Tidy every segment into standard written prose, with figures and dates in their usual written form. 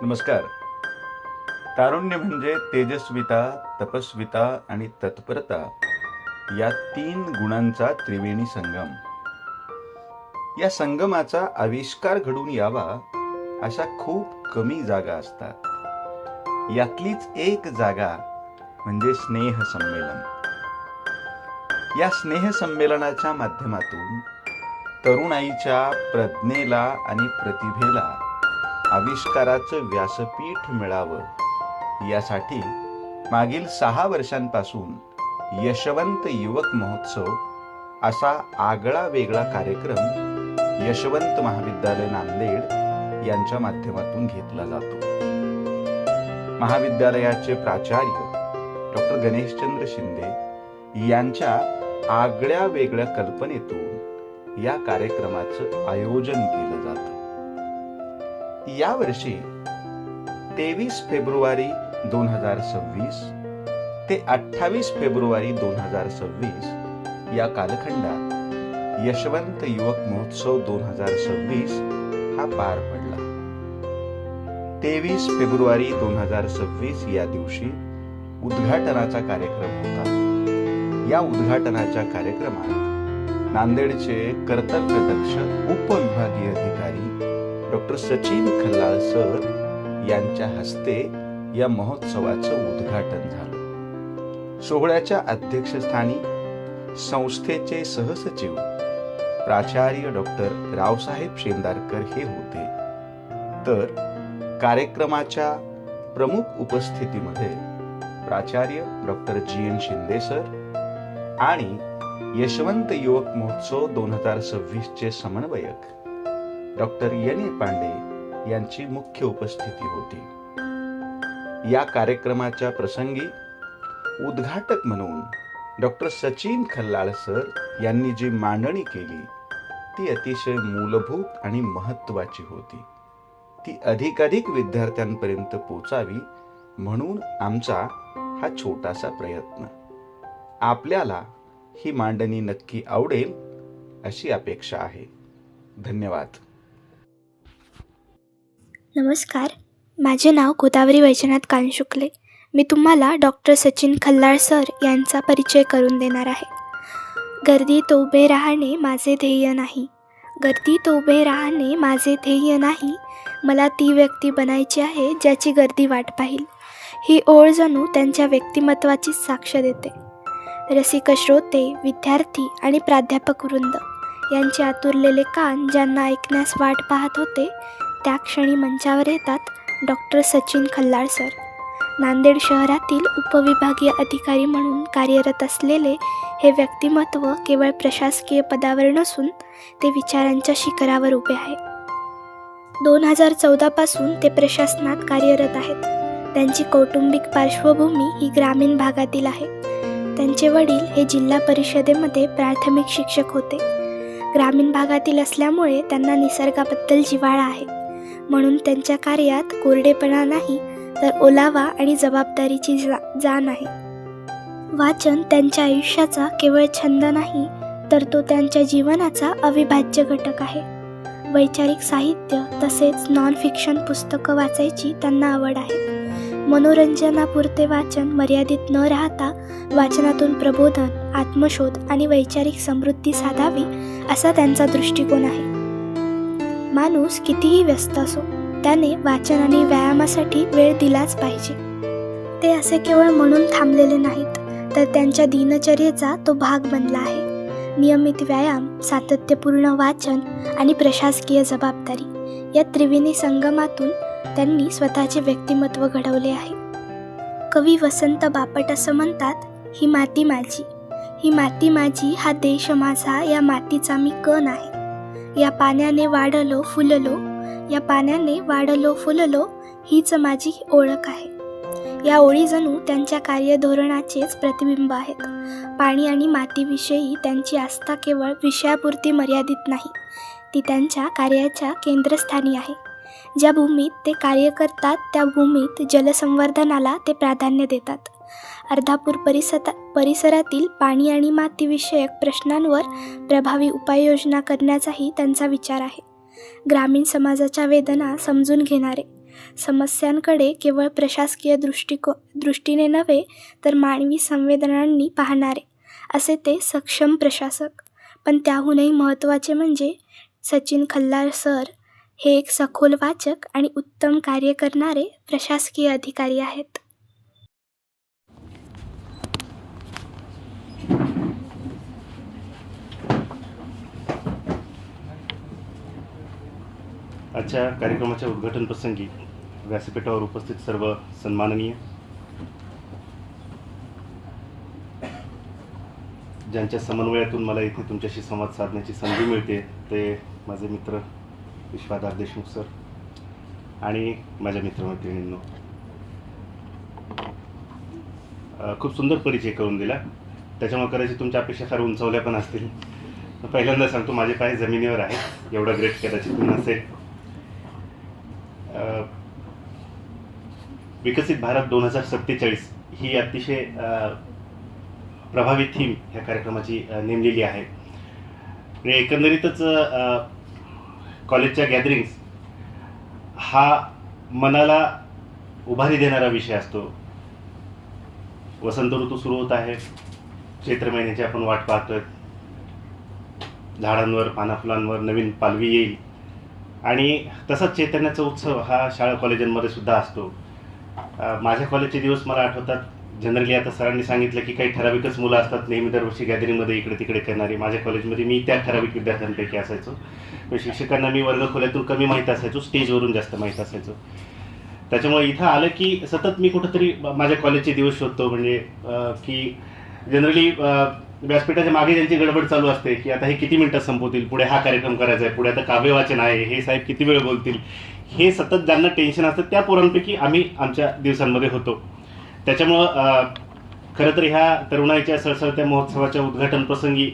नमस्कार. तारुण्य म्हणजे तेजस्विता, तपस्विता आणि तत्परता या 3 गुणांचा त्रिवेणी संगम. या संगमाचा आविष्कार घडून यावा अशा खूप कमी जागा असतात. यातलीच एक जागा म्हणजे स्नेह संमेलन. या स्नेह संमेलनाच्या माध्यमातून तरुणाईच्या प्रज्ञेला आणि प्रतिभेला आविष्काराचं व्यासपीठ मिळावं यासाठी मागील 6 वर्षांपासून यशवंत युवक महोत्सव असा आगळा वेगळा कार्यक्रम यशवंत महाविद्यालय नांदेड यांच्या माध्यमातून घेतला जातो. महाविद्यालयाचे प्राचार्य डॉक्टर गणेशचंद्र शिंदे यांच्या आगळ्या वेगळ्या कल्पनेतून या कार्यक्रमाचं आयोजन केलं जातं. यावर्षी 23 फेब्रुवारी 2026 ते 28 फेब्रुवारी 2026 या कालखंडात यशवंत युवक महोत्सव 2026 हा पार पडला. 23 फेब्रुवारी 2026 या दिवशी उद्घाटनाचा कार्यक्रम होता. या उद्घाटनाच्या कार्यक्रमात नांदेडचे कर्तव्यदक्ष उपविभागीय अधिकारी डॉक्टर सचिन खल्लाळ सर यांच्या हस्ते या महोत्सवाचं उद्घाटन झालं. सोहळ्याच्या अध्यक्षस्थानी संस्थेचे सहसचिव प्राचार्य डॉक्टर रावसाहेब शेंदारकर हे होते. तर कार्यक्रमाच्या प्रमुख उपस्थितीमध्ये प्राचार्य डॉक्टर GN शिंदे सर आणि यशवंत युवक महोत्सव 2026 चे समन्वयक डॉक्टर YN पांडे यांची मुख्य उपस्थिती होती. या कार्यक्रमाच्या प्रसंगी उद्घाटक म्हणून डॉक्टर सचिन खल्लाळ सर यांनी जी मांडणी केली ती अतिशय मूलभूत आणि महत्त्वाची होती. ती अधिकाधिक विद्यार्थ्यांपर्यंत पोचावी म्हणून आमचा हा छोटासा प्रयत्न. आपल्याला ही मांडणी नक्की आवडेल अशी अपेक्षा आहे. धन्यवाद. नमस्कार, माझे नाव गोदावरी वैजनाथ कानशुक्ले. मी तुम्हाला डॉक्टर सचिन खल्लाळ सर यांचा परिचय करून देणार आहे. गर्दीत उभे राहणे माझे ध्येय नाही, गर्दीत उभे राहणे माझे ध्येय नाही, मला ती व्यक्ती बनायची आहे ज्याची गर्दी वाट पाहिल. ही ओळ जणू त्यांच्या व्यक्तिमत्वाचीच साक्ष देते. रसिक श्रोते, विद्यार्थी आणि प्राध्यापक वृंद यांचे आतुरलेले कान ज्यांना ऐकण्यास वाट पाहत होते त्या क्षणी मंचावर येतात डॉक्टर सचिन खल्लाळ सर. नांदेड शहरातील उपविभागीय अधिकारी म्हणून कार्यरत असलेले हे व्यक्तिमत्व केवळ प्रशासकीय पदावर नसून ते विचारांच्या शिखरावर उभे आहे. 2014 पासून ते प्रशासनात कार्यरत आहेत. त्यांची कौटुंबिक पार्श्वभूमी ही ग्रामीण भागातील आहे. त्यांचे वडील हे जिल्हा परिषदेमध्ये प्राथमिक शिक्षक होते. ग्रामीण भागातील असल्यामुळे त्यांना निसर्गाबद्दल जिव्हाळा आहे. म्हणून त्यांच्या कार्यात कोरडेपणा नाही तर ओलावा आणि जबाबदारीची जाण आहे. वाचन त्यांच्या आयुष्याचा केवळ छंद नाही तर तो त्यांच्या जीवनाचा अविभाज्य घटक आहे. वैचारिक साहित्य तसेच नॉन फिक्शन पुस्तकं वाचायची त्यांना आवड आहे. मनोरंजनापुरते वाचन मर्यादित न राहता वाचनातून प्रबोधन, आत्मशोध आणि वैचारिक समृद्धी साधावी असा त्यांचा दृष्टिकोन आहे. माणूस कितीही व्यस्त असो त्याने वाचन आणि व्यायामासाठी वेळ दिलाच पाहिजे. ते असे केवळ म्हणून थांबलेले नाहीत तर त्यांच्या दिनचर्येचा तो भाग बनला आहे. नियमित व्यायाम, सातत्यपूर्ण वाचन आणि प्रशासकीय जबाबदारी या त्रिवेणी संगमातून त्यांनी स्वतःचे व्यक्तिमत्व घडवले आहे. कवी वसंत बापट असं म्हणतात, ही माती माझी, ही माती माझी, हा देश माझा, या मातीचा मी कण आहे. या पाण्याने वाढलो फुललो, या पाण्याने वाढलो फुललो, हीच माझी ओळख आहे. या ओळी जणू त्यांच्या कार्यधोरणाचेच प्रतिबिंब आहेत. पाणी आणि मातीविषयी त्यांची आस्था केवळ विषयापुरती मर्यादित नाही, ती त्यांच्या कार्याच्या केंद्रस्थानी आहे. ज्या भूमीत ते कार्य करतात त्या भूमीत जलसंवर्धनाला ते प्राधान्य देतात. अर्धापूर परिसरातील पाणी आणि मातीविषयक प्रश्नांवर प्रभावी उपाययोजना करण्याचाही त्यांचा विचार आहे. ग्रामीण समाजाच्या वेदना समजून घेणारे, समस्यांकडे केवळ प्रशासकीय दृष्टीने नव्हे तर मानवी संवेदनांनी पाहणारे असे ते सक्षम प्रशासक. पण त्याहूनही महत्त्वाचे म्हणजे सचिन खल्लार सर हे एक सखोल वाचक आणि उत्तम कार्य करणारे प्रशासकीय अधिकारी आहेत. आजच्या कार्यक्रमाच्या उद्घाटन प्रसंगी व्यासपीठावर उपस्थित सर्व सन्माननीय, ज्यांच्या समन्वयातून मला इथे तुमच्याशी संवाद साधण्याची संधी मिळते ते माझे मित्र विश्वाधार देशमुख सर आणि माझ्या मित्रमैत्रिणींनो, खूप सुंदर परिचय करून दिला. त्याच्यामुळे कदाचित तुमच्या अपेक्षा फार उंचावल्या पण असतील. पहिल्यांदा सांगतो, माझे पाय जमिनीवर आहे, एवढा ग्रेट कदाचित नसेल. विकसित भारत 2047 ही अतिशय प्रभावी थीम ह्या कार्यक्रमाची नेमलेली आहे. म्हणजे एकंदरीतच कॉलेजच्या गॅदरिंग्स हा मनाला उभारी देणारा विषय असतो. वसंत ऋतू सुरू होत आहे, चैत्र महिन्याची आपण वाट पाहतोय. झाडांवर पानाफुलांवर नवीन पालवी येईल आणि तसाच चैतन्याचा उत्सव हा शाळा कॉलेजांमध्ये सुद्धा असतो. माझ्या कॉलेजचे दिवस मला आठवतात. जनरली आता सरांनी सांगितलं की काही ठराविकच मुलं असतात नेहमी दरवर्षी गॅदरिंगमध्ये इकडे तिकडे करणारी. माझ्या कॉलेजमध्ये मी त्या ठराविक विद्यार्थ्यांपैकी असायचो. शिक्षकांना मी वर्गखोल्यातून कमी माहीत असायचो, स्टेजवरून जास्त माहीत असायचो. त्याच्यामुळे इथं आलं की सतत मी कुठंतरी माझ्या कॉलेजचे दिवस शोधतो. म्हणजे की जनरली व्यासपीठाच्या मागे त्यांची गडबड चालू असते की आता हे किती मिनिटात संपवतील, पुढे हा कार्यक्रम करायचा आहे, पुढे आता काव्य वाचन आहे, हे साहेब किती वेळ बोलतील, हे सतत ज्यांना टेन्शन असतं त्या पोरांपैकी आम्ही आमच्या दिवसांमध्ये होतो. त्याच्यामुळं खरं तर ह्या तरुणाईच्या सळसळत्या महोत्सवाच्या उद्घाटन प्रसंगी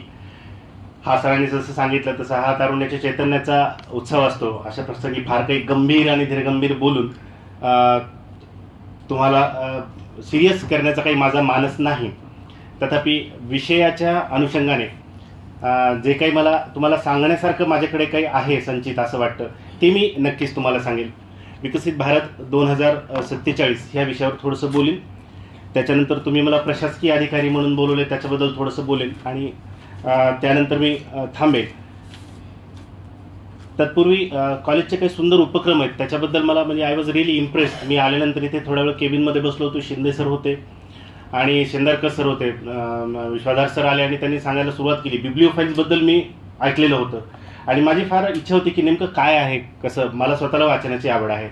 हा सरांनी जसं सांगितलं तसा हा तारुण्याच्या चैतन्याचा उत्सव असतो. अशा प्रसंगी फार काही गंभीर आणि धीरगंभीर बोलून तुम्हाला सिरियस करण्याचा काही माझा मानस नाही. तथापि विषयाच्या अनुषंगाने जे काही मला तुम्हाला सांगण्यासारखं माझ्याकडे काही आहे संचित असं वाटतं ते मी नक्कीच तुम्हाला सांगेल. विकसित भारत 2047 ह्या विषयावर थोडंसं बोलेन. त्याच्यानंतर तुम्ही मला प्रशासकीय अधिकारी म्हणून बोलवले त्याच्याबद्दल थोडंसं बोलेन आणि त्यानंतर मी थांबेल. तत्पूर्वी कॉलेजचे काही सुंदर उपक्रम आहेत त्याच्याबद्दल मला म्हणजे आय वॉज रिअली इम्प्रेस्ड. मी आल्यानंतर इथे थोडा वेळ केबिनमध्ये बसलो होतो. शिंदे सर होते आणि शेंदारकर सर होते. विश्वाधार सर आले आणि त्यांनी सांगायला सुरुवात केली. बिब्लिओफाईल्सबद्दल मी ऐकलेलं होतं आणि माझी फार इच्छा होती की नेमकं काय आहे कसं. मला स्वतःला वाचनाची आवड आहे.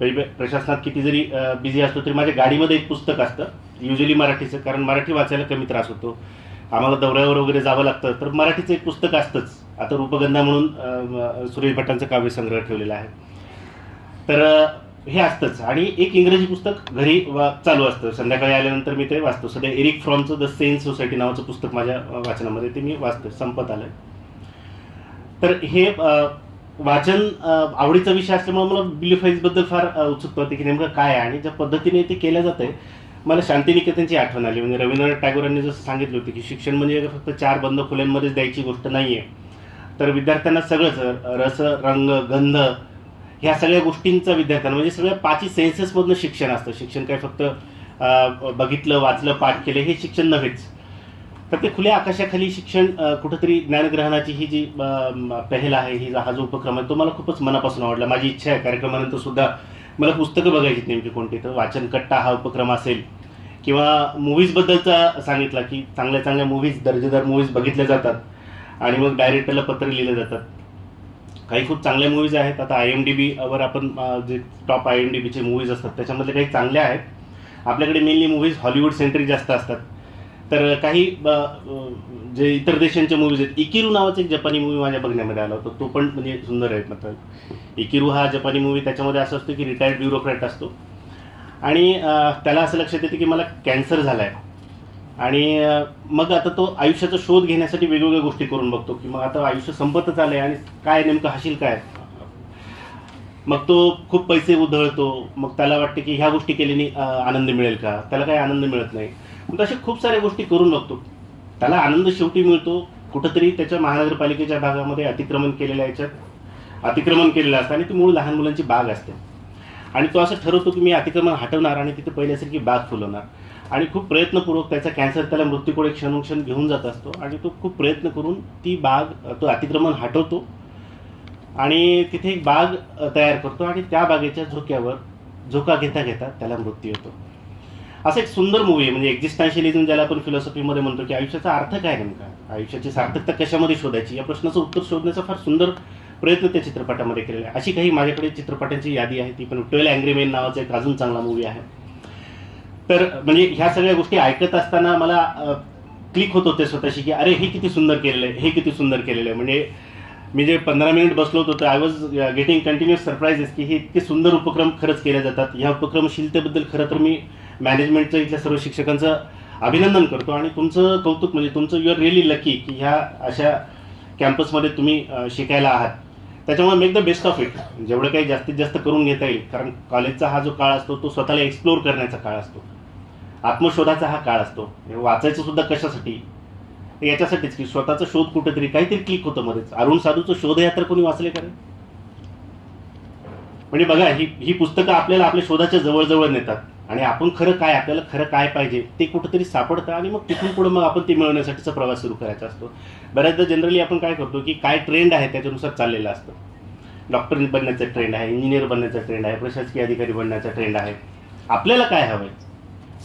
प्रशासनात किती जरी बिझी असतो तरी माझ्या गाडीमध्ये एक पुस्तक असतं, युजली मराठीचं, कारण मराठी वाचायला कमी त्रास होतो. आम्हाला दौऱ्यावर वगैरे जावं लागतं तर मराठीचं एक पुस्तक असतंच. आता रूपगंधा म्हणून सुरेश भटांचं काव्यसंग्रह ठेवलेला आहे तर हे असतंच. आणि एक इंग्रजी पुस्तक घरी चालू असतं. संध्याकाळी आल्यानंतर मी ते वाचतो. सध्या एरिक फ्रॉमचं द सेंट सोसायटी नावाचं पुस्तक माझ्या वाचनामध्ये ते मी वाचतो. संपत आलं. तर हे वाचन आवडीचा विषय असल्यामुळे मला बिब्लिओफाईल्सबद्दल फार उत्सुकता होती की नेमकं काय आहे आणि ज्या पद्धतीने ते केलं जातं आहे. मला शांतिनिकेतनची आठवण आली. म्हणजे रवींद्रनाथ टागोरांनी जसं सांगितलं होतं की शिक्षण म्हणजे फक्त 4 बंद खोल्यांमध्येच द्यायची गोष्ट नाही आहे, तर विद्यार्थ्यांना सगळंच रस रंग गंध ह्या सगळ्या गोष्टींचं विद्यार्थ्यांना म्हणजे सगळ्या 5 सेन्सेसमधनं शिक्षण असतं. शिक्षण काय फक्त बघितलं वाचलं पाठ केलं हे शिक्षण नव्हेच. तर ते खुल्या आकाशाखाली शिक्षण कुठंतरी ज्ञानग्रहणाची ही जी पहल आहे, हा जो उपक्रम आहे तो मला खूपच मनापासून आवडला. माझी इच्छा आहे कार्यक्रमानंतर सुद्धा मला पुस्तकं बघायची नेमकी कोणती. तर वाचन कट्टा हा उपक्रम असेल किंवा मूव्हीजबद्दलचा सांगितला की चांगल्या चांगल्या मूव्हीज दर्जेदार मूव्हीज बघितल्या जातात आणि मग डायरेक्टरला पत्र लिहिलं जातात. काही खूप चांगल्या मूव्हीज आहेत. आता IMDbवर आपण जे टॉप IMDbचे मूव्हीज असतात त्याच्यामधले काही चांगल्या आहेत. आपल्याकडे मेनली मूव्हीज हॉलिवूड सेंट्रिक जास्त असतात. तर काही जे इतर देशांच्या मूव्हीज आहेत. इकिरू नावाचा एक जपानी मूव्ही माझ्या बघण्यामध्ये आला होता. तो पण म्हणजे सुंदर आहे. मतलब इकिरू हा जपानी मूव्ही त्याच्यामध्ये असं असतं की रिटायर्ड ब्युरोक्रॅट असतो आणि त्याला असं लक्षात येतं की मला कॅन्सर झाला आहे आणि मग आता तो आयुष्याचा शोध घेण्यासाठी वेगवेगळ्या गोष्टी करून बघतो की मग आता आयुष्य संपतच आलं आहे आणि काय नेमकं हाशील काय. मग तो खूप पैसे उधळतो. मग त्याला वाटते की ह्या गोष्टी केल्याने आनंद मिळेल का. त्याला काही आनंद मिळत नाही. मग अशा खूप साऱ्या गोष्टी करून बघतो. त्याला आनंद शेवटी मिळतो कुठंतरी त्याच्या महानगरपालिकेच्या भागामध्ये अतिक्रमण केलेलं असतं आणि ती मूळ लहान मुलांची बाग असते आणि तो असं ठरवतो की मी अतिक्रमण हटवणार आणि तिथे पहिल्यासारखी बाग फुलवणार. आणि खूप प्रयत्नपूर्वक त्याचा कॅन्सर त्याला मृत्यूकडे क्षणोक्षण घेऊन जात असतो आणि तो खूप प्रयत्न करून ती बाग तो अतिक्रमण हटवतो आणि तिथे एक बाग तयार करतो आणि त्या बागेच्या झोका घेता घेता त्याला मृत्यू येतो. असं एक सुंदर मूवी आहे. म्हणजे एक्झिस्टन्शियलिझम ज्याला आपण फिलॉसॉफीमध्ये म्हणतो की आयुष्याचा अर्थ काय नेमका, आयुष्याची सार्थकता कशामध्ये शोधायची, या प्रश्नाचं उत्तर शोधण्याचा फार सुंदर प्रयत्न त्या चित्रपटामध्ये केलेला आहे. अशी काही माझ्याकडे चित्रपटांची यादी आहे, ती पण 12 अँग्री मेन नावाचा एक अजून चांगला मूवी आहे. तर म्हणजे ह्या सगळ्या गोष्टी ऐकत असताना मला क्लिक होत होते स्वतःशी की अरे हे किती सुंदर केलेलं आहे, हे किती सुंदर केलेलं आहे. म्हणजे मी जे 15 मिनिट बसलो होतो तर I was getting continuous surprises की हे इतके सुंदर उपक्रम खरंच केले जातात. ह्या उपक्रमशीलतेबद्दल खरं तर मी मॅनेजमेंटचं इथल्या सर्व शिक्षकांचं अभिनंदन करतो आणि तुमचं कौतुक. म्हणजे तुमचं यू आर रिअली लकी की ह्या अशा कॅम्पसमध्ये तुम्ही शिकायला आहात. त्याच्यामुळे make the best of it. जेवढं काही जास्तीत जास्त करून घेता येईल, कारण कॉलेजचा हा जो काळ असतो तो स्वतःला एक्सप्लोर करण्याचा काळ असतो, आत्मशोधाचा हा काळ असतो. वाचायचं सुद्धा कशासाठी, याच्यासाठीच की स्वतःचा शोध कुठेतरी काहीतरी क्लिक होतं मध्येच. अरुण साधूचं शोधयात्रा कोणी वाचले का रे? म्हणजे बघा, ही पुस्तकं आपल्याला आपल्या शोधाच्या जवळजवळ नेतात आणि आपण आपल्याला खरं काय पाहिजे ते कुठेतरी सापडतं आणि मग तिथून पुढे मग आपण ते मिळवण्यासाठीचा प्रवास सुरू करायचा असतो. बऱ्याचदा जनरली आपण काय करतो की काय ट्रेंड आहे त्याच्यानुसार चाललेलं असतं. डॉक्टर बनण्याचा ट्रेंड आहे, इंजिनियर बनण्याचा ट्रेंड आहे, प्रशासकीय अधिकारी बनण्याचा ट्रेंड आहे. आपल्याला काय हवं आहे,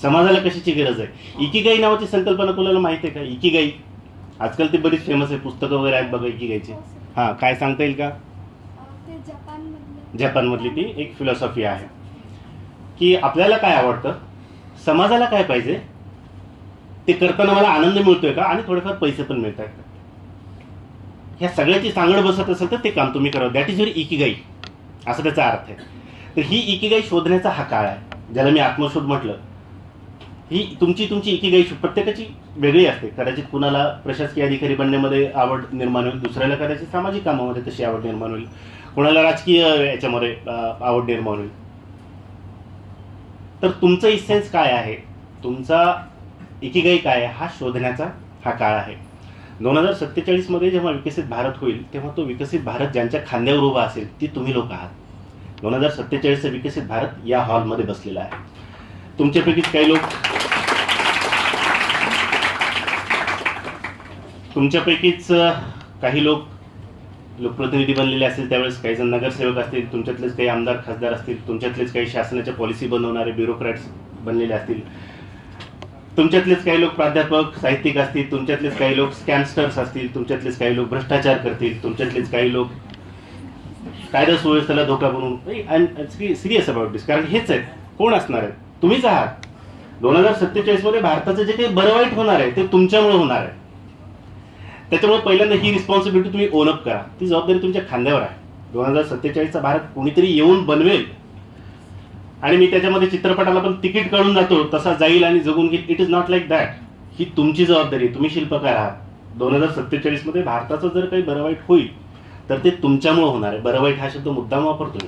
समाजाला कशाची गरज आहे? इकिगाई नावाची संकल्पना तुला माहिती आहे का? इकिगाई आजकाल ती बरीच फेमस आहे, पुस्तकं वगैरे आहेत बघा इकिगाईची. हां, काय सांगता येईल का? जपानमधली ती एक फिलॉसॉफी आहे की आपल्याला काय आवडतं, समाजाला काय पाहिजे, ते करताना मला आनंद मिळतोय का आणि थोडेफार पैसे पण मिळत आहेत का, ह्या सगळ्याची सांगड बसत असेल तर ते काम तुम्ही करावं. दॅट इज युअर इकिगाई, असं त्याचा अर्थ आहे. तर ही इकिगाई शोधण्याचा हा काळ आहे, ज्याला मी आत्मशोध म्हटलं. ही तुमची इकिगाई प्रत्येकाची वेगळी असते. कदाचित कुणाला प्रशासकीय अधिकारी बनण्यामध्ये आवड निर्माण होईल, दुसऱ्याला कदाचित सामाजिक कामामध्ये तशी आवड निर्माण होईल, कोणाला राजकीय याच्यामध्ये आवड निर्माण होईल. तर तुमचं इसेन्स काय आहे, तुमचा इकिगाई काय आहे, हा शोधण्याचा हा काळ आहे. 2047 मध्ये जेव्हा विकसित भारत होईल तेव्हा तो विकसित भारत ज्यांच्या खांद्यावर उभा असेल ती तुम्ही लोक आहात. 2047चा विकसित भारत या हॉलमध्ये बसलेला आहे. तुमच्यापैकीच काही लोक लोकप्रतिनिधी बनलेले असतील, त्यावेळेस काही जण नगरसेवक असतील, तुमच्यातलेच काही आमदार खासदार असतील, तुमच्यातलेच काही शासनाच्या पॉलिसी बनवणारे ब्युरोक्रॅट्स बनलेले असतील, तुमच्यातलेच काही लोक प्राध्यापक साहित्यिक असतील, तुमच्यातलेच काही लोक स्कॅमस्टर्स असतील, तुमच्यातलेच काही लोक भ्रष्टाचार करतील, तुमच्यातलेच काही लोक कायदा सुव्यवस्थेला धोका बनवून. आय एम सिरियस अबाउट दिस, कारण हेच आहेत. कोण असणार आहेत? तुम्हीच आहात. 2047 मध्ये भारताचं जे काही बरं वाईट होणार आहे ते तुमच्यामुळे होणार आहे. त्याच्यामुळे पहिल्यांदा ही रिस्पॉन्सिबिलिटी तुम्ही ओनअप करा, ती जबाबदारी तुमच्या खांद्यावर आहे. 2047चा भारत कोणीतरी येऊन बनवेल आणि मी त्याच्यामध्ये चित्रपटाला पण तिकीट काढून जातो तसा जाईल आणि जगून घेईल. It is not like that. ही तुमची जबाबदारी, तुम्ही शिल्पकार आहात. 2047 मध्ये भारताचं जर काही बरं वाईट होईल तर ते तुमच्यामुळे होणार आहे. बरं वाईट हा शब्द मुद्दाम वापरतो.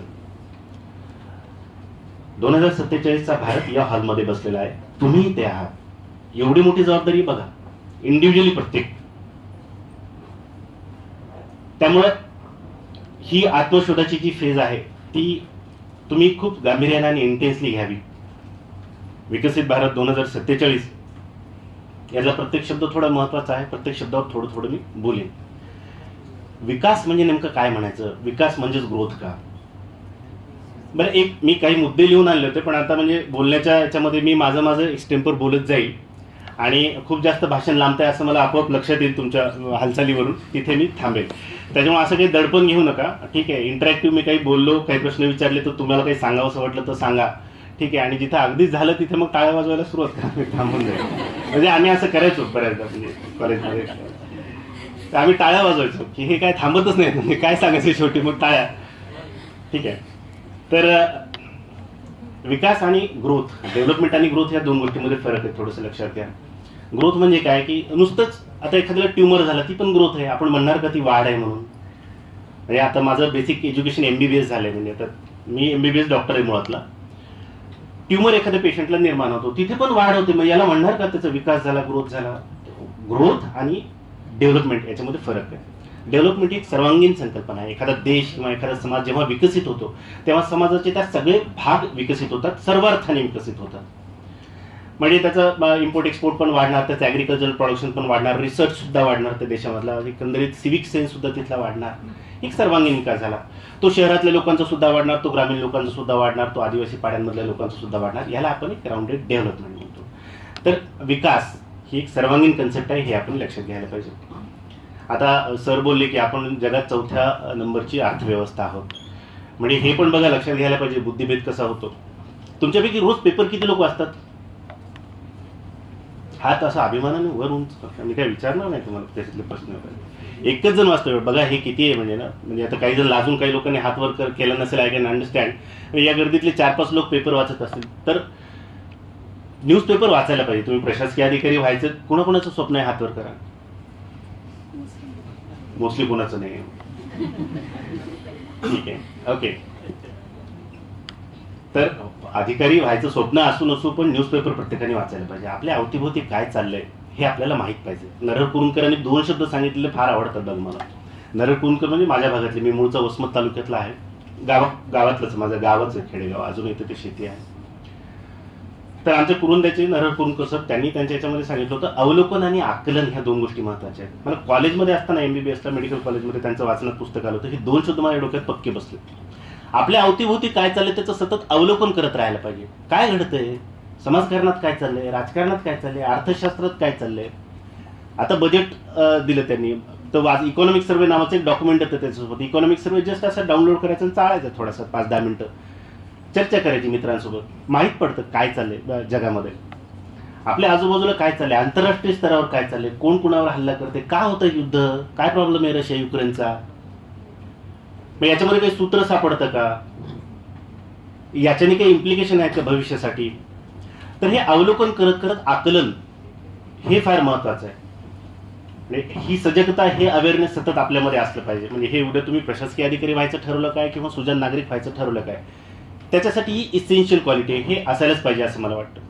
2047चा भारत या हॉलमध्ये बसलेला आहे, तुम्ही ते आहात. एवढी मोठी जबाबदारी बघा, इंडिव्हिज्युअली प्रत्येक. त्यामुळे ही आत्मशोधाची जी फेज आहे ती तुम्ही खूप गांभीर्याने आणि इंटेन्सली घ्यावी. विकसित भारत 2047 याचा प्रत्येक शब्द थोडा महत्वाचा आहे. प्रत्येक शब्दावर थोडं थोडं मी बोलेन. विकास म्हणजे नेमकं काय म्हणायचं, विकास म्हणजेच ग्रोथ का? बरं, एक मी काही मुद्दे लिहून आणले होते, पण आता म्हणजे बोलण्याच्या याच्यामध्ये मी माझं एक्सटेम्पर बोलत जाईल आणि खूप जास्त भाषण लांबतंय असं मला आपोआप लक्षात येईल तुमच्या हालचालीवरून. तिथे मी थांबेल. त्याच्यामुळे असं काही दडपण घेऊ नका. ठीक आहे, इंटरॅक्टिव्ह मी काही बोललो, काही प्रश्न विचारले तर तुम्हाला काही सांगावं असं वाटलं तर सांगा. ठीक आहे, आणि जिथं अगदीच झालं तिथे मग टाळ्या वाजवायला सुरुवात करा, मी थांबून जाईल. म्हणजे आम्ही असं करायचो बऱ्याचदा, म्हणजे कॉलेजमध्ये तर आम्ही टाळ्या वाजवायचो की हे काय थांबतच नाही, म्हणजे काय सांगायचं शेवटी मग टाळ्या. ठीक आहे, तर विकास आणि ग्रोथ, डेव्हलपमेंट आणि ग्रोथ या दोन गोष्टींमध्ये फरक आहे, थोडंसं लक्षात घ्या. ग्रोथ म्हणजे काय की नुसतंच आता एखाद्याला ट्युमर झाला ती पण ग्रोथ आहे, आपण म्हणणार का ती वाढ आहे म्हणून? म्हणजे आता माझं बेसिक एज्युकेशन MBBS झालंय, म्हणजे आता मी MBBS डॉक्टर आहे मुळातला. ट्युमर एखाद्या पेशंटला निर्माण होतो, तिथे पण वाढ होते, मग याला म्हणणार का त्याचा विकास झाला, ग्रोथ झाला? ग्रोथ आणि डेव्हलपमेंट याच्यामध्ये फरक आहे. डेव्हलपमेंट ही एक सर्वांगीण संकल्पना आहे. एखादा देश किंवा एखादा समाज जेव्हा विकसित होतो तेव्हा समाजाचे त्या सगळे भाग विकसित होतात, सर्वार्थाने विकसित होतात. म्हणजे त्याचं इम्पोर्ट एक्सपोर्ट पण वाढणार, त्याचं ॲग्रिकल्चरल प्रोडक्शन पण वाढणार, रिसर्च सुद्धा वाढणार त्या देशामधला, एकंदरीत सिविक सेन्स सुद्धा तिथला वाढणार. एक सर्वांगीण विकास झाला. तो शहरातल्या लोकांचा सुद्धा वाढणार, तो ग्रामीण लोकांचा सुद्धा वाढणार, तो आदिवासी पाड्यांमधल्या लोकांचा सुद्धा वाढणार. याला आपण एक ग्राउंडेड डेव्हलपमेंट म्हणतो. तर विकास ही एक सर्वांगीण कन्सेप्ट आहे, हे आपण लक्षात घ्यायला पाहिजे. आता सर बोलले की आपण जगात 4थ्या नंबरची अर्थव्यवस्था आहोत. म्हणजे हे पण बघा, लक्षात घ्यायला पाहिजे बुद्धिभेद कसा होतो. तुमच्यापैकी रोज पेपर किती लोक वाचतात? हात असा अभिमानाने वर उंच, मी काय विचारणार नाही तुम्हाला त्याच्यातले प्रश्न. एकच जण वाचतो. बघा हे किती आहे म्हणजे ना, म्हणजे आता काही जण लाजून काही लोकांनी हात वर केला नसेल, आय कॅन अंडरस्टँड. या गर्दीतले 4-5 लोक पेपर वाचत असतील तर न्यूजपेपर वाचायला पाहिजे. तुम्ही प्रशासकीय अधिकारी व्हायचं, कोणाकोणाचं स्वप्न आहे? हात वर करा. मोस्टली कोणाचं नाही. ठीक आहे, ओके. तर अधिकारी व्हायचं स्वप्न असू नसू, पण न्यूजपेपर प्रत्येकाने वाचायला पाहिजे. आपल्या अवतीभोवती काय चाललंय हे आपल्याला माहीत पाहिजे. नरहर कुरुंदकरांनी 2 शब्द सांगितलेले फार आवडतात बघ मला. नरहर कुरुंदकर म्हणजे माझ्या भागातले, मी मूळचा वसमत तालुक्यातला आहे, गावातलंच, माझं गावच आहे खेडेगाव, अजून इथं ते शेती आहे. तर आमच्या कुरुंद्याचे नरहर कुरुंदकर सर, त्यांनी त्यांच्या याच्यामध्ये सांगितलं होतं अवलोकन आणि आकलन ह्या 2 गोष्टी महत्त्वाच्या आहेत. मला कॉलेजमध्ये असताना MBBSला मेडिकल कॉलेजमध्ये त्यांचं वाचनात पुस्तक आलं होतं. हे 2 शब्द माझ्या डोक्यात पक्के बसले. आपल्या अवतीभोवती काय चाललंय त्याचं सतत अवलोकन करत राहायला पाहिजे. काय घडतंय समाजकारणात, काय चाललंय राजकारणात, काय चाललंय अर्थशास्त्रात, काय चाललंय. आता बजेट दिलं त्यांनी, तर इकॉनॉमिक सर्व्हे नावाचं एक डॉक्युमेंट येतं त्याच्यासोबत. इकॉनॉमिक सर्व्हे जस्ट असं डाउनलोड करायचं आणि चाळायचं थोडासा 5-10 मिनिटं, चर्चा करायची मित्रांसोबत. माहीत पडतं काय चाललंय जगामध्ये, आपल्या आजूबाजूला काय चाललंय, आंतरराष्ट्रीय स्तरावर काय चाललंय, कोण कुणावर हल्ला करते, का होतं युद्ध, काय प्रॉब्लेम आहे रशिया युक्रेनचा, मग याच्यामध्ये काही सूत्र सापडतं का, याच्याने काही इम्प्लिकेशन आहेत का भविष्यासाठी. तर हे अवलोकन करत करत आकलन हे फार महत्वाचं आहे. म्हणजे ही सजगता, हे अवेअरनेस सतत आपल्यामध्ये असलं पाहिजे. म्हणजे हे उद्या तुम्ही प्रशासकीय अधिकारी व्हायचं ठरवलं काय किंवा सुजाण नागरिक व्हायचं ठरवलं काय, त्याच्यासाठी ही इसेन्शियल क्वालिटी हे असायलाच पाहिजे असं मला वाटतं.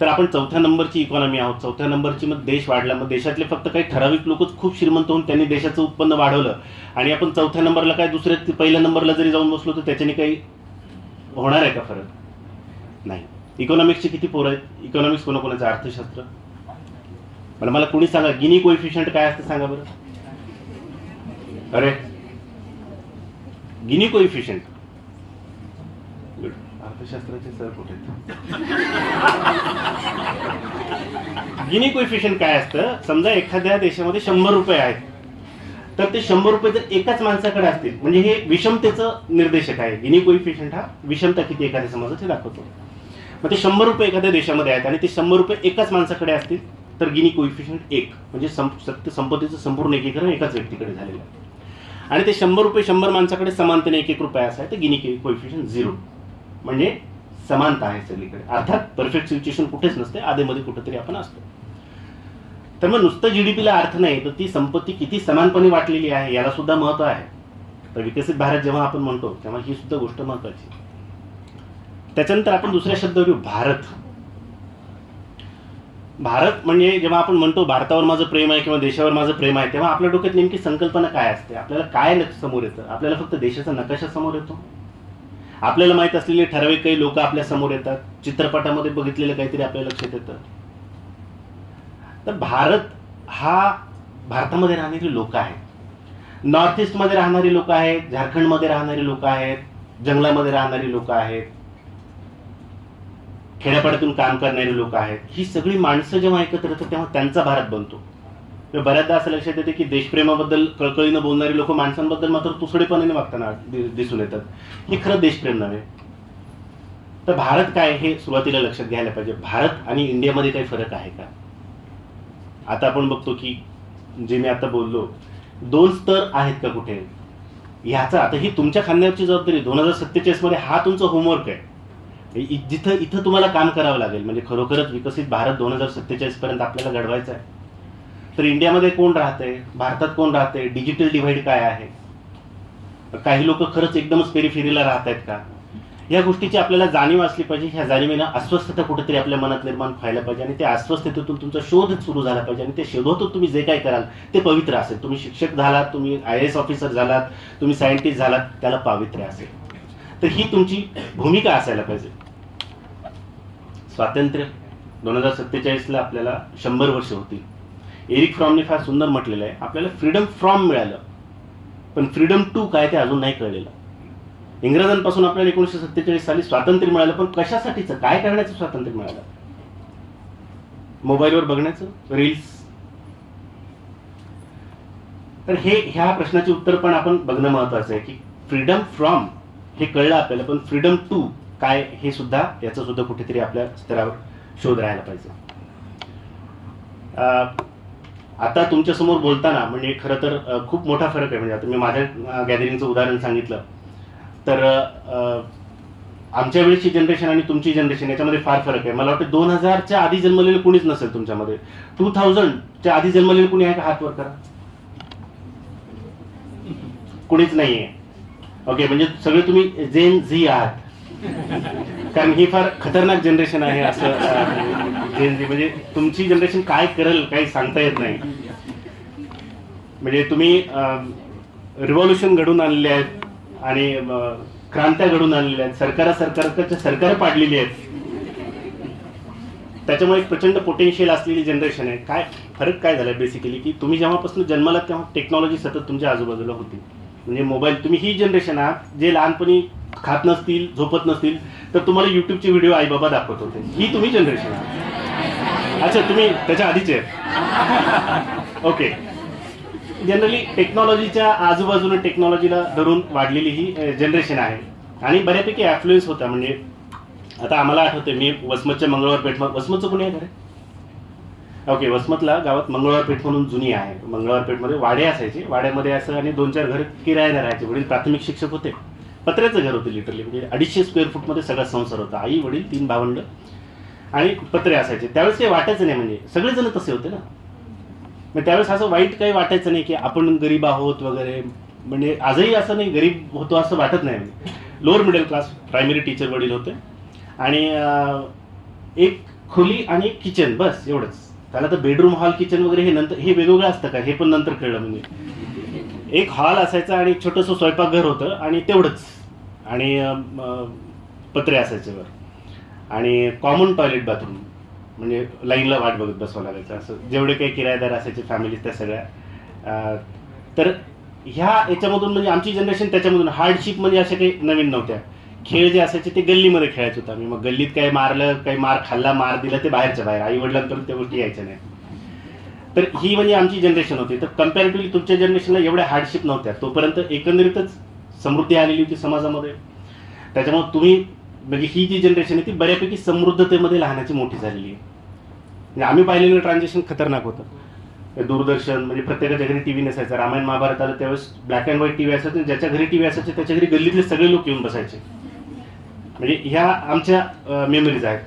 तर आपण 4थ्या नंबरची इकॉनॉमी आहोत. 4थ्या नंबरची मग देश वाढला. मग देशातले फक्त काही ठराविक लोकच खूप श्रीमंत होऊन त्यांनी देशाचं उत्पन्न वाढवलं आणि आपण 4थ्या नंबरला काय, पहिल्या नंबरला जरी जाऊन बसलो तर त्याच्याने काही होणार आहे का फरक? नाही. इकॉनॉमिक्सचे किती पोरं आहेत? इकॉनॉमिक्स कोणाकोणाचं? अर्थशास्त्र. मला कोणी सांगा गिनी कोएफिशियंट काय असतं सांगा बरं. अरे गिनी कोएफिशियंट, अर्थशास्त्राचे सर कुठे? गिनी कोएफिशियंट काय असतं? समजा एखाद्या देशामध्ये 100 रुपये आहेत, तर ते 100 रुपये जर एकाच माणसाकडे असतील, म्हणजे हे विषमतेचं निर्देशक आहे. गिनी कोएफिशियंट हा विषमता किती एखाद्या समाजात हे दाखवतो. मग ते 100 रुपये एखाद्या देशामध्ये आहेत आणि ते 100 रुपये एकाच माणसाकडे असतील, तर गिनी कोएफिशियंट 1, म्हणजे संपत्तीचं संपूर्ण एकीकरण एकाच व्यक्तीकडे झालेलं आहे. आणि ते 100 रुपये 100 माणसाकडे समानतेने 1-1 रुपया असा आहे, तर गिनी कोएफिशियंट 0, म्हणजे समानता आहे सगळीकडे. अर्थात परफेक्ट सिच्युएशन कुठेच नसते, आधेमध्ये कुठेतरी आपण असतो. तर मग नुसतं GDPला अर्थ नाही, तर ती संपत्ती किती समानपणे वाटलेली आहे याला सुद्धा महत्व आहे. तर विकसित भारत जेव्हा आपण म्हणतो तेव्हा ही सुद्धा गोष्ट महत्वाची. त्याच्यानंतर आपण दुसऱ्या शब्दावर येऊ, भारत. भारत म्हणजे जेव्हा आपण म्हणतो भारतावर माझं प्रेम आहे किंवा देशावर माझं प्रेम आहे, तेव्हा आपल्या डोक्यात नेमकी संकल्पना काय असते? आपल्याला काय समोर येतं? आपल्याला फक्त देशाचा नकाशा समोर येतो, आपल्याला माहित असलेले ठराविक काही लोक आपल्या समोर येतात, चित्रपटामध्ये बघितलेलं काहीतरी आपल्या लक्षात येतं. तर भारत हा, भारतामध्ये राहणारी लोक आहेत, नॉर्थ ईस्टमध्ये राहणारी लोक आहेत, झारखंडमध्ये राहणारी लोक आहेत, जंगलामध्ये राहणारी लोक आहेत, खेड्यापाड्यातून काम करणारी लोक आहेत. ही सगळी माणसं जेव्हा एकत्र येतात तेव्हा त्यांचा भारत बनतो. बऱ्याचदा असं लक्षात येते की देशप्रेमाबद्दल कळकळीनं बोलणारी लोक माणसांबद्दल मात्र तुसडेपणाने वागताना दिसून येतात. हे खरं देशप्रेम नव्हे. तर भारत काय हे सुरुवातीला लक्षात घ्यायला पाहिजे. भारत आणि इंडियामध्ये काही फरक आहे का? आता आपण बघतो की जे मी आता बोललो 2 स्तर आहेत का कुठे, ह्याचा आता ही तुमच्या खांद्यावरची जबाबदारी. 2047 मध्ये हा तुमचा होमवर्क आहे. इथं तुम्हाला काम करावं लागेल. म्हणजे खरोखरच विकसित भारत 2047 पर्यंत आपल्याला घडवायचा आहे. तर इंडियामध्ये कोण राहतंय, भारतात कोण राहतंय, डिजिटल डिव्हाइड काय आहे, काही लोक खरंच एकदमच पेरिफेरीला राहत आहेत का, या गोष्टीची आपल्याला जाणीव असली पाहिजे. ह्या जाणीवेनं अस्वस्थता कुठेतरी आपल्या मनात निर्माण व्हायला पाहिजे आणि त्या अस्वस्थतेतून तुमचा शोध सुरू झाला पाहिजे आणि त्या शोधातून तुम्ही जे काय कराल ते पवित्र असेल. तुम्ही शिक्षक झालात, तुम्ही IAS ऑफिसर झालात, तुम्ही सायंटिस्ट झालात, त्याला पावित्र्य असेल. तर ही तुमची भूमिका असायला पाहिजे. स्वातंत्र्य 2047ला आपल्याला 100 वर्ष होतील. एरिक फ्रॉमने फार सुंदर म्हटलेलं आहे, आपल्याला फ्रीडम फ्रॉम मिळालं, पण फ्रीडम टू काय ते अजून नाही कळलेलं. इंग्रजांपासून आपल्याला 1947 साली स्वातंत्र्य मिळालं, पण कशासाठीचं, काय करण्याचं स्वातंत्र्य मिळालं? मोबाईलवर बघण्याचं, रील्स. तर ह्या प्रश्नाचे उत्तर पण आपण बघणं महत्वाचं आहे की फ्रीडम फ्रॉम हे कळलं आपल्याला, पण फ्रीडम टू काय हे सुद्धा, याचं सुद्धा कुठेतरी आपल्या स्तरावर शोध राहायला पाहिजे. आता तुमच्या समोर बोलताना म्हणजे खरं तर खूप मोठा फरक आहे. म्हणजे आता मी माझ्या गॅदरिंगचं उदाहरण सांगितलं तर आमच्या वेळेची जनरेशन आणि तुमची जनरेशन याच्यामध्ये फार फरक आहे. मला वाटतं 2000च्या आधी जन्मलेलं कुणीच नसेल तुमच्यामध्ये. 2000च्या आधी जन्मलेलं कुणी आहे का? हात वर करा. कुणीच नाहीये. ओके, म्हणजे सगळे तुम्ही जेन झी आहात, कारण ही फार खतरनाक जनरेशन आहे. असं जेन झी म्हणजे तुमची जनरेशन काय करेल काही सांगता येत नाही. म्हणजे तुम्ही रिव्हॉल्युशन घडून आणलेले आहेत आणि क्रांत्या घडून आणलेल्या आहेत, सरकार पाडलेली आहेत. त्याच्यामुळे एक प्रचंड पोटेन्शियल असलेली जनरेशन आहे. काय फरक काय झाला बेसिकली की तुम्ही जेव्हापासून जन्माला तेव्हा टेक्नॉलॉजी सतत तुमच्या आजूबाजूला होती. म्हणजे मोबाईल, तुम्ही ही जनरेशन आहात जे लहानपणी खात नसतील, झोपत नसतील तर तुम्हाला युट्यूबचे व्हिडिओ आई बाबा दाखवत होते. ही तुम्ही जनरेशन आहात. अच्छा, तुम्ही त्याच्या आधीचे आहेत. ओके. जनरली टेक्नॉलॉजीच्या आजूबाजूने टेक्नॉलॉजीला धरून वाढलेली ही जनरेशन आहे आणि बऱ्यापैकी ॲफ्लुएन्स होता. म्हणजे आता आम्हाला आठवते, मी वसमतच्या मंगळवार पेठ, वसमतचं कोणी आहे खरं? ओके, वसमतला गावात मंगळवार पेठ म्हणून जुनी आहे. मंगळवार पेठमध्ये वाडे असायचे, वाड्यामध्ये असं आणि 2-4 घर किरायाने राहायचे. वडील प्राथमिक शिक्षक होते, पत्र्याचं घर होतं लिटरली. म्हणजे 250 स्क्वेअर फूटमध्ये सगळा संसार होता. आई वडील 3 भावंड आणि पत्रे असायचे. त्यावेळेस काही वाटायचं नाही, म्हणजे सगळेजण तसे होते ना. मग त्यावेळेस असं वाईट काही वाटायचं नाही की आपण गरीब आहोत वगैरे. म्हणजे आजही असं नाही गरीब होतो असं वाटत नाही. Lower middle class, primary teacher वडील होते आणि एक खोली आणि एक किचन, बस एवढंच. त्याला तर बेडरूम, हॉल, किचन वगैरे हे नंतर, हे वेगवेगळं असतं का हे पण नंतर कळलं. म्हणजे एक हॉल असायचा आणि एक छोटंसं स्वयंपाकघर होतं आणि तेवढंच, आणि पत्रे असायचे वर आणि कॉमन टॉयलेट बाथरूम. म्हणजे लाईनला वाट बघत बसवावं लागायचं. असं जेवढे काही किरायेदार असायचे फॅमिली त्या सगळ्या. तर याच्यामधून म्हणजे आमची जनरेशन त्याच्यामधून हार्डशिप म्हणजे अशा काही नवीन नव्हत्या. खेळ जे असायचे ते गल्लीमध्ये खेळायचं होतं आम्ही. मग गल्लीत काही मारलं, काही मार खाल्ला, मार दिला ते बाहेरच्या बाहेर, आई वडिलांपर्यंत त्या गोष्टी यायच्या नाही. तर ही म्हणजे आमची जनरेशन होती. तर कम्पॅरेटिव्हली तुमच्या जनरेशनला एवढ्या हार्डशिप नव्हत्या. तोपर्यंत एकंदरीतच समृद्धी आलेली होती समाजामध्ये. त्याच्यामुळे तुम्ही म्हणजे ही जी जनरेशन आहे ती बऱ्यापैकी समृद्धतेमध्ये लहानाची मोठी झालेली आहे. म्हणजे आम्ही पाहिलेलं ट्रान्झॅक्शन खतरनाक होतं. दूरदर्शन म्हणजे प्रत्येकाच्या घरी टीव्ही नसायचा. रामायण महाभारत आलं त्यावेळेस ब्लॅक अँड व्हाईट टीव्ही असायचे. ज्याच्या घरी टीव्ही असायचे त्याच्या घरी गल्लीतले सगळे लोक येऊन बसायचे. म्हणजे ह्या आमच्या मेमरीज आहेत.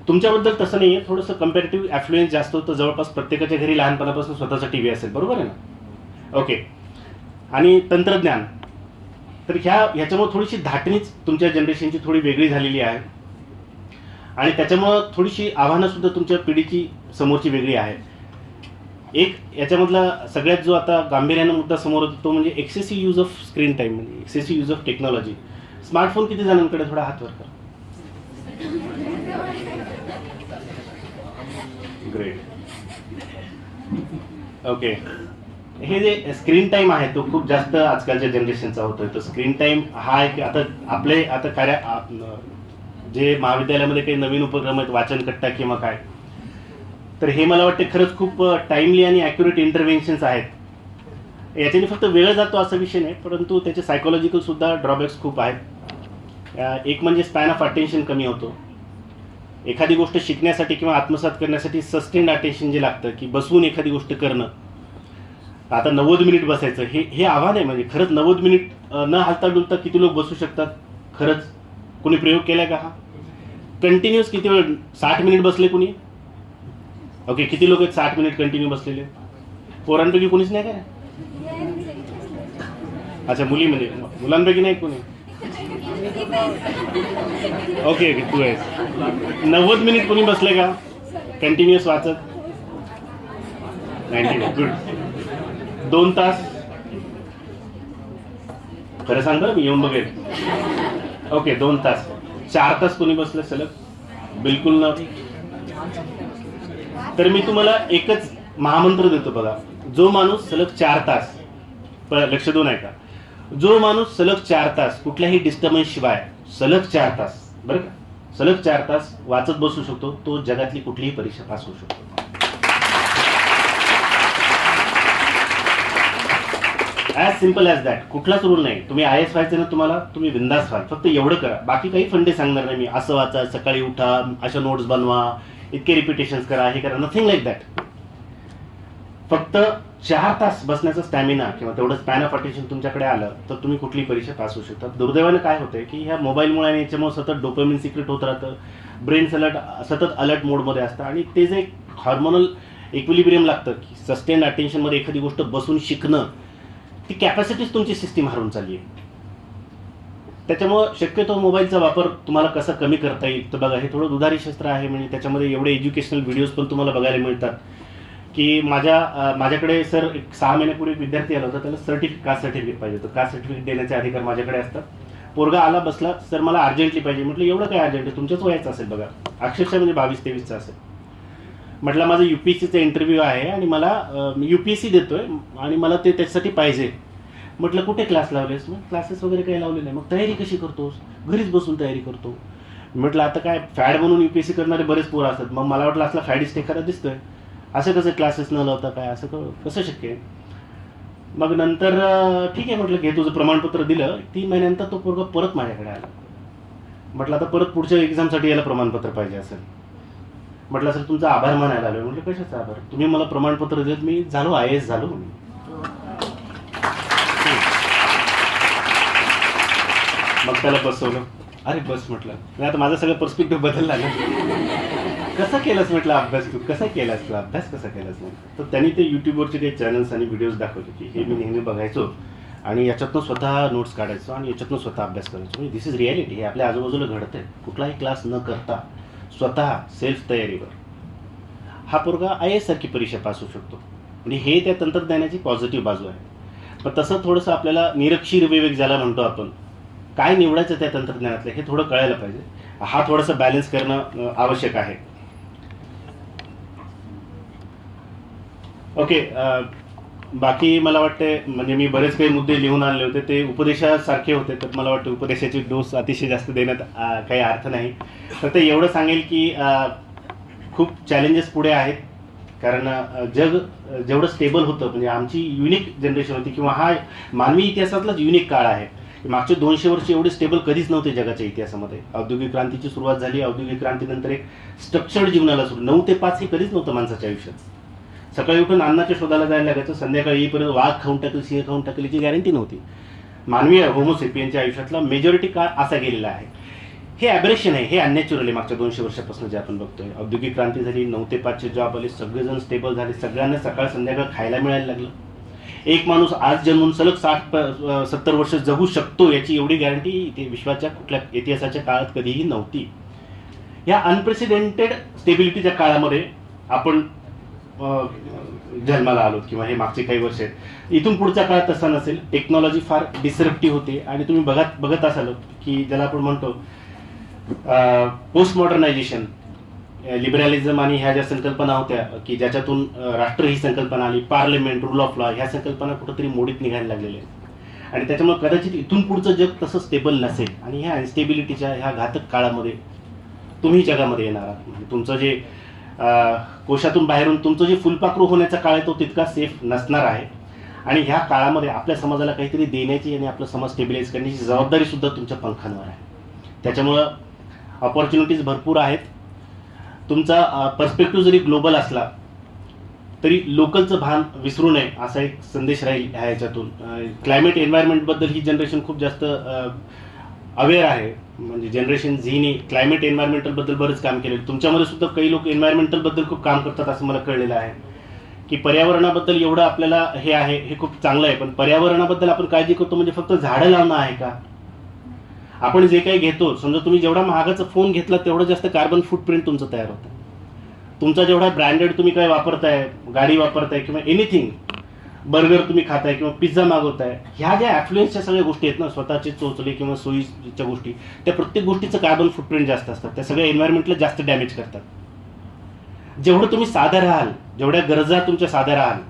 तुमच्याबद्दल तसं नाही आहे. थोडंसं कम्पॅरेटिव्ह ॲफ्लुएन्स जास्त होतं. जवळपास प्रत्येकाच्या घरी लहानपणापासून स्वतःचा टीव्ही असेल, बरोबर आहे ना? ओके. आणि तंत्रज्ञान, तर ह्याच्यामुळे थोडीशी धाटणीच तुमच्या जनरेशनची थोडी वेगळी झालेली आहे आणि त्याच्यामुळं थोडीशी आव्हानं सुद्धा तुमच्या पिढीची समोरची वेगळी आहे. एक याच्यामधला सगळ्यात जो आता गांभीर्यानं मुद्दा समोर होतो तो म्हणजे excessive use of screen time, म्हणजे excessive use of technology. Smartphone किती जणांकडे, थोडा हात वर करा. ग्रेट. ओके. हे जे स्क्रीन टाईम आहे तो खूप जास्त आजकालच्या जनरेशनचा होतोय. तो स्क्रीन टाईम हा एक आता जे महाविद्यालयामध्ये काही नवीन उपक्रम आहेत, वाचन कट्टा किंवा काय, तर हे मला वाटते खरंच खूप टाइमली आणि ॲक्युरेट इंटरव्हेन्शन्स आहेत. याच्याने फक्त वेळ जातो असा विषय नाही, परंतु त्याचे सायकोलॉजिकल सुद्धा ड्रॉबॅक्स खूप आहेत. एक म्हणजे स्पॅन ऑफ अटेन्शन कमी होतो. एखादी गोष्ट शिकण्यासाठी किंवा आत्मसात करण्यासाठी सस्टेन्ड अटेन्शन जे लागतं की बसवून एखादी गोष्ट करणं. आता 90 मिनिट बसायचं हे आव्हान आहे. म्हणजे खरंच 90 मिनिट न हालता डुलता किती लोक बसू शकतात? खरंच कोणी प्रयोग केलाय का हा? कंटिन्युअस किती वेळ? 60 मिनिट बसले कुणी? ओके, किती लोक आहेत 60 मिनिट कंटिन्यू बसलेले? पोरांपैकी कोणीच नाही काय? अच्छा, मुली म्हणजे मुलांपैकी नाही कोणी? ओके ओके, तू आहेस. 90 मिनिट कोणी बसले का कंटिन्युअस वाचत? 90 गुड. 2 तास? खरं सांग बरं, मी येऊन बघेल. ओके, 2 तास. 4 तास कोणी बसलं सलग? बिलकुल ना. तर मी तुम्हाला एकच महामंत्र देतो बघा. जो माणूस सलग 4 तास, लक्ष देऊन ऐका, जो माणूस सलग 4 तास कुठल्याही डिस्टर्बन्स शिवाय सलग 4 तास, बरं का, सलग 4 तास वाचत बसू शकतो, तो जगातली कुठलीही परीक्षा पास होऊ शकतो. As simple as that. कुठलाच रूल नाही. तुम्ही IAS व्हायचं ना तुम्हाला, तुम्ही बिंदास व्हाल, फक्त एवढं करा. बाकी काही फंडे सांगणार नाही मी. असं वाचा, सकाळी उठा, अशा नोट्स बनवा, इतके रिपिटेशन्स करा, हे करा, नथिंग लाईक दॅट. फक्त 4 तास बसण्याचा स्टॅमिना किंवा तेवढं स्पॅन ऑफ अटेन्शन तुमच्याकडे आलं तर तुम्ही कुठली परीक्षा पास होऊ शकता. दुर्दैवाने काय होतंय की ह्या मोबाईलमुळे आणि याच्यामुळे सतत डोपामिन सिक्रेट होत राहतं, ब्रेन सतत अलर्ट मोडमध्ये असतं, आणि ते जे हॉर्मोनल इक्विलिब्रियम लागतं की सस्टेन अटेन्शनमध्ये एखादी गोष्ट बसून शिकणं, ती कॅपॅसिटीच तुमची सिस्टीम हरवून चालली आहे. त्याच्यामुळं शक्यतो मोबाईलचा वापर तुम्हाला कसा कमी करता येईल तर बघा, हे थोडं दुधारी शस्त्र आहे. म्हणजे त्याच्यामध्ये एवढे एज्युकेशनल व्हिडिओज पण तुम्हाला बघायला मिळतात की माझ्याकडे सर एक 6 महिन्यापूर्वी विद्यार्थी आला होता, त्याला कास्ट सर्टिफिकेट पाहिजे होतं. कास्ट सर्टिफिकेट देण्याचे अधिकार माझ्याकडे असतात. पोरगा आला, बसला, सर मला अर्जंटली पाहिजे. म्हटलं एवढं काय अर्जंट आहे, तुमच्याच वयाचं असेल बघा, अक्षरशः म्हणजे 22-23चा असेल. म्हटलं माझं UPSCचा इंटरव्ह्यू आहे आणि मला UPSC देतोय आणि मला ते त्याच्यासाठी पाहिजे. म्हटलं कुठे क्लास लावलेस? मग क्लासेस वगैरे काही लावले नाही. मग तयारी कशी करतोस? घरीच बसून तयारी करतो. म्हटलं आता काय फॅड म्हणून UPSC करणारे बरेच पोरं असतात. मग मला वाटलं असला फॅडिस्ट एखादा दिसतोय, असं कसं क्लासेस न लावता काय, असं कसं शक्य आहे? मग नंतर ठीक आहे म्हटलं, घे तुझं प्रमाणपत्र दिलं. 3 महिन्यानंतर तो पोरगा परत माझ्याकडे आला. म्हटलं आता परत पुढच्या एक्झामसाठी याला प्रमाणपत्र पाहिजे असेल. म्हटलं सर तुमचा आभार मानायला आलो. म्हटलं कशाचा आभार? तुम्ही मला प्रमाणपत्र दिलं, मी झालो IAS झालो. मग त्याला बसवलं. अरे बस म्हटलं, आता माझा सगळं पर्स्पेक्टिव्ह बदलला ना. कसा केलास म्हटलं अभ्यास, तू कसा केलास, तू अभ्यास कसा केलास? तर त्यांनी ते यूट्यूबवरचे काही चॅनल्स आणि व्हिडिओज दाखवले की हे मी नेहमी बघायचो आणि याच्यातनं स्वतः नोट्स काढायचो आणि याच्यातनं स्वतः अभ्यास करायचो. म्हणजे दिस इज रिॲलिटी. हे आपल्या आजूबाजूला घडत आहे. कुठलाही क्लास न करता स्वतः सेल्फ तयारीवर हा पोरगा IAS सारखी परीक्षा पास होऊ शकतो. म्हणजे हे त्या तंत्रज्ञानाची पॉझिटिव्ह बाजू आहे. पण तसं थोडंसं आपल्याला निरक्षीर विवेक ज्याला म्हणतो आपण, काय निवडायचं त्या तंत्रज्ञानातलं हे थोडं कळायला पाहिजे. हा थोडासा बॅलन्स करणं आवश्यक आहे. ओके, बाकी मला वाटते म्हणजे मी बरेच काही मुद्दे लिहून आणले होते, ते उपदेशासारखे होते, तर मला वाटतं उपदेशाची डोस अतिशय जास्त देण्यात काही अर्थ नाही. फक्त एवढं सांगेल की खूप चॅलेंजेस पुढे आहेत. कारण जग जेवढं स्टेबल होतं, म्हणजे आमची युनिक जनरेशन होती किंवा हा मानवी इतिहासातलाच युनिक काळ आहे. मागचे 200 वर्ष एवढे स्टेबल कधीच नव्हते जगाच्या इतिहासामध्ये. औद्योगिक क्रांतीची सुरुवात झाली, औद्योगिक क्रांतीनंतर एक स्ट्रक्चर्ड जीवनाला सुरू. 9 ते 5 हे कधीच नव्हतं माणसाच्या आयुष्यात. सकाळी उठून अन्नाच्या शोधाला जायला लागायचं, संध्याकाळी येईपर्यंत वाघ खाऊन टाकली, सिंह खाऊन टाकलीची गॅरंटी नव्हती. मानवी होमोसेपियनच्या आयुष्यातला मेजॉरिटी काळ असा गेलेला आहे. हे ॲबरेशन आहे, हे अननॅचरल आहे. मागच्या 200 वर्षापासून जे आपण बघतोय, औद्योगिक क्रांती झाली, 9 ते 5चे जॉब आले, सगळेजण स्टेबल झाले, सगळ्यांना सकाळ संध्याकाळ खायला मिळायला लागलं. एक माणूस आज जन्मून सलग 60-70 वर्ष जगू शकतो याची एवढी गॅरंटी विश्वाच्या कुठल्या इतिहासाच्या काळात कधीही नव्हती. या अनप्रेसिडेंटेड स्टेबिलिटीच्या काळामध्ये आपण जन्माला आलो किंवा हे मागचे काही वर्ष आहेत. इथून पुढचा काळ तसा नसेल. टेक्नॉलॉजी फार डिसरप्टिव्ह होते आणि तुम्ही बघत असाल की ज्याला आपण म्हणतो पोस्ट मॉडर्नायझेशन, लिबरलिझम आणि ह्या ज्या संकल्पना होत्या की ज्याच्यातून राष्ट्र ही संकल्पना आली, पार्लमेंट, रूल ऑफ लॉ, ह्या संकल्पना कुठंतरी मोडीत निघायला लागलेल्या आहेत. आणि त्याच्यामुळे कदाचित इथून पुढचं जग तसं स्टेबल नसेल आणि ह्या अनस्टेबिलिटीच्या ह्या घातक काळामध्ये तुम्ही जगामध्ये येणार आहात. म्हणजे तुमचं जे कोशातून बाहेरून तुमचं जे फुलपाखरू होण्याचा काळ आहे तो तितका सेफ नसणार आहे. आणि ह्या काळामध्ये आपल्या समाजाला काहीतरी देण्याची आणि आपला समाज स्टेबिलाइज करण्याची जबाबदारीसुद्धा तुमच्या पंखांवर आहे. त्याच्यामुळं ऑपॉर्च्युनिटीज भरपूर आहेत. तुमचा पर्स्पेक्टिव्ह जरी ग्लोबल असला तरी लोकलचं भान विसरू नये असा एक संदेश राहील ह्या ह्याच्यातून. क्लायमेट एन्व्हायरमेंटबद्दल ही जनरेशन खूप जास्त अवेअर आहे. म्हणजे जनरेशन झीने क्लायमेट एन्व्हायरमेंटलबद्दल बरंच काम केलं. तुमच्यामध्ये सुद्धा काही लोक एन्व्हायरमेंटलबद्दल खूप काम करतात असं मला कळलेलं आहे की पर्यावरणाबद्दल एवढं आपल्याला हे आहे, हे खूप चांगलं आहे. पण पर्यावरणाबद्दल आपण काळजी करतो म्हणजे फक्त झाडं लावणं आहे का? आपण जे काही घेतो, समजा तुम्ही जेवढा महागाचा फोन घेतला तेवढं जास्त कार्बन फूटप्रिंट तुमचं तयार होतं. तुमचा जेवढा ब्रँडेड तुम्ही काय वापरताय, गाडी वापरताय किंवा एनिथिंग, बर्गर तुम्ही खाताय किंवा पिझ्झा मागवताय, ह्या ज्या ॲफ्लुएन्सच्या सगळ्या गोष्टी आहेत ना, स्वतःचे चोचले किंवा सोयीच्या गोष्टी, त्या प्रत्येक गोष्टीचं कार्बन फूटप्रिंट जास्त असतात. त्या सगळ्या एन्व्हायरमेंटला जास्त डॅमेज करतात. जेवढं तुम्ही साधं राहाल, जेवढ्या गरजा तुमच्या साध्या राहाल,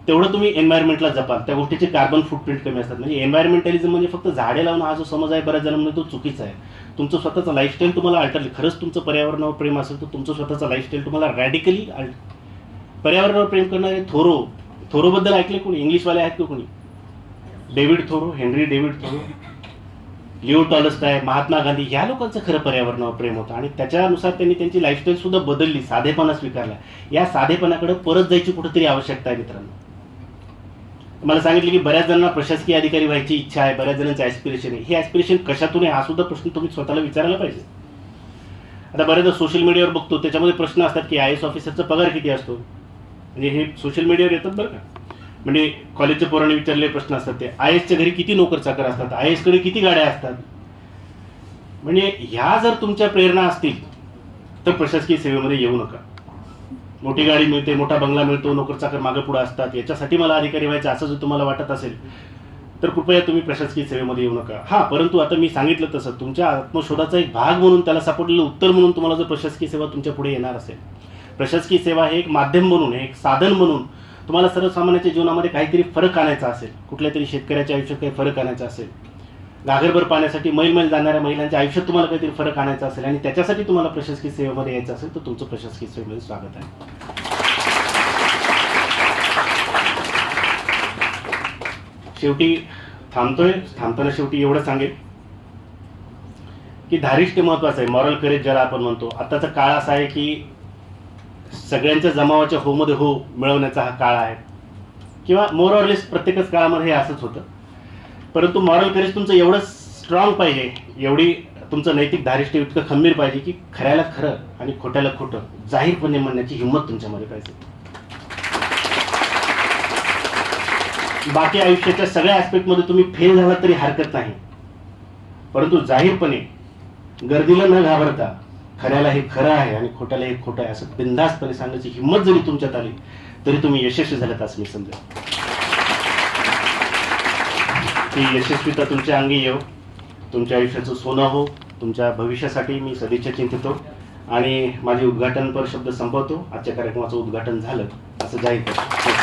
तेवढं तुम्ही एन्व्हायरमेंटला जपाल, त्या गोष्टीचे कार्बन फूटप्रिंट कमी असतात. म्हणजे एन्व्हायरमेंटलिझम म्हणजे फक्त झाडे लावणं हा जो समज आहे बऱ्याच जणांमध्ये, तो चुकीचा आहे. तुमचं स्वतःचं लाईफस्टाईल तुम्हाला अल्टरली, खरंच तुमचं पर्यावरणावर प्रेम असेल तर तुमचं स्वतःचं लाईफस्टाईल तुम्हाला रॅडिकली पर्यावरणावर प्रेम करणारे थोरोबद्दल ऐकले कोणी? इंग्लिशवाले आहेत का कोणी? डेव्हिड थोरो, हेनरी डेव्हिड थोरो, लिओ टॉलस्टॉय, महात्मा गांधी, या लोकांचं खरं पर्यावरणावर प्रेम होतं आणि त्याच्यानुसार त्यांनी त्यांची लाईफस्टाईल सुद्धा बदलली, साधेपणा स्वीकारला. या साधेपणाकडे परत जायची कुठेतरी आवश्यकता आहे मित्रांनो. मला सांगितलं की बऱ्याच जणांना प्रशासकीय अधिकारी व्हायची इच्छा आहे, बऱ्याच जणांचं ॲस्पिरेशन आहे. हे ॲस्पिरेशन कशातून आहे हा सुद्धा प्रश्न तुम्ही स्वतःला विचारायला पाहिजे. आता बऱ्याचदा सोशल मीडियावर बघतो, त्याच्यामध्ये प्रश्न असतात की IAS ऑफिसरचा पगार किती असतो. म्हणजे हे सोशल मीडियावर येतात बरं का. म्हणजे कॉलेजच्या पोरांनी विचारलेले प्रश्न असतात ते, IASच्या घरी किती नोकर चाकर असतात, IASकडे किती गाड्या असतात. म्हणजे ह्या जर तुमच्या प्रेरणा असतील तर प्रशासकीय सेवेमध्ये येऊ नका. मोठी गाडी मिळते, मोठा बंगला मिळतो, नोकर चाकर मागे पुढे असतात, याच्यासाठी मला अधिकारी व्हायचं असं जर तुम्हाला वाटत असेल तर कृपया तुम्ही प्रशासकीय सेवेमध्ये येऊ नका. हां, परंतु आता मी सांगितलं तसं तुमच्या आत्मशोधाचा एक भाग म्हणून, त्याला सापडलेलं उत्तर म्हणून तुम्हाला जर प्रशासकीय सेवा तुमच्या पुढे येणार असेल, प्रशासकीय सेवा हे एक माध्यम म्हणून, एक साधन म्हणून तुम्हाला सर्वसामान्यांच्या जीवनामध्ये काहीतरी फरक आणायचा असेल, कुठल्या तरी शेतकऱ्याच्या आयुष्यात काही फरक आणायचा असेल, घागरभर पाण्यासाठी मैल जाणाऱ्या महिलांच्या आयुष्यात तुम्हाला काहीतरी फरक आणायचा असेल आणि त्याच्यासाठी तुम्हाला प्रशासकीय सेवेमध्ये यायचं असेल तर तुमचं प्रशासकीय सेवेमध्ये स्वागत आहे. शेवटी थांबताना शेवटी एवढं सांगेल की धारिष्ट महत्वाचं आहे, मॉरल करेज ज्याला आपण म्हणतो. आताचा काळ असा आहे की सगळ्यांच्या जमावाच्या होमध्ये हो मिळवण्याचा हा काळ आहे, किंवा मोर ऑर लेस प्रत्येकच काळामध्ये हे असंच होतं. परंतु मॉरल करेज तुमचं एवढं स्ट्रॉंग पाहिजे, एवढी तुमचं नैतिक धारिष्ट इतकं खंबीर पाहिजे की खऱ्याला खरं आणि खोट्याला खोटं जाहीरपणे म्हणण्याची हिंमत तुमच्यामध्ये पाहिजे. बाकी आयुष्याच्या सगळ्या ॲस्पेक्टमध्ये तुम्ही फेल झाला तरी हरकत नाही, परंतु जाहीरपणे गर्दीला न घाबरता खऱ्याला हे खरं आहे आणि खोट्याला हे खोटं आहे असं बिनधास्तपणे सांगण्याची हिंमत जरी तुमच्यात आली तरी तुम्ही यशस्वी झालात असं मी समजेन. ती यशस्वीता तुमच्या अंगी येऊ, तुमच्या आयुष्याचं सोनं हो. तुमच्या भविष्यासाठी मी सदिच्छा चिंतितो आणि माझे उद्घाटनपर शब्द संपवतो. आजच्या कार्यक्रमाचं उद्घाटन झालं असं जाहीर करतो.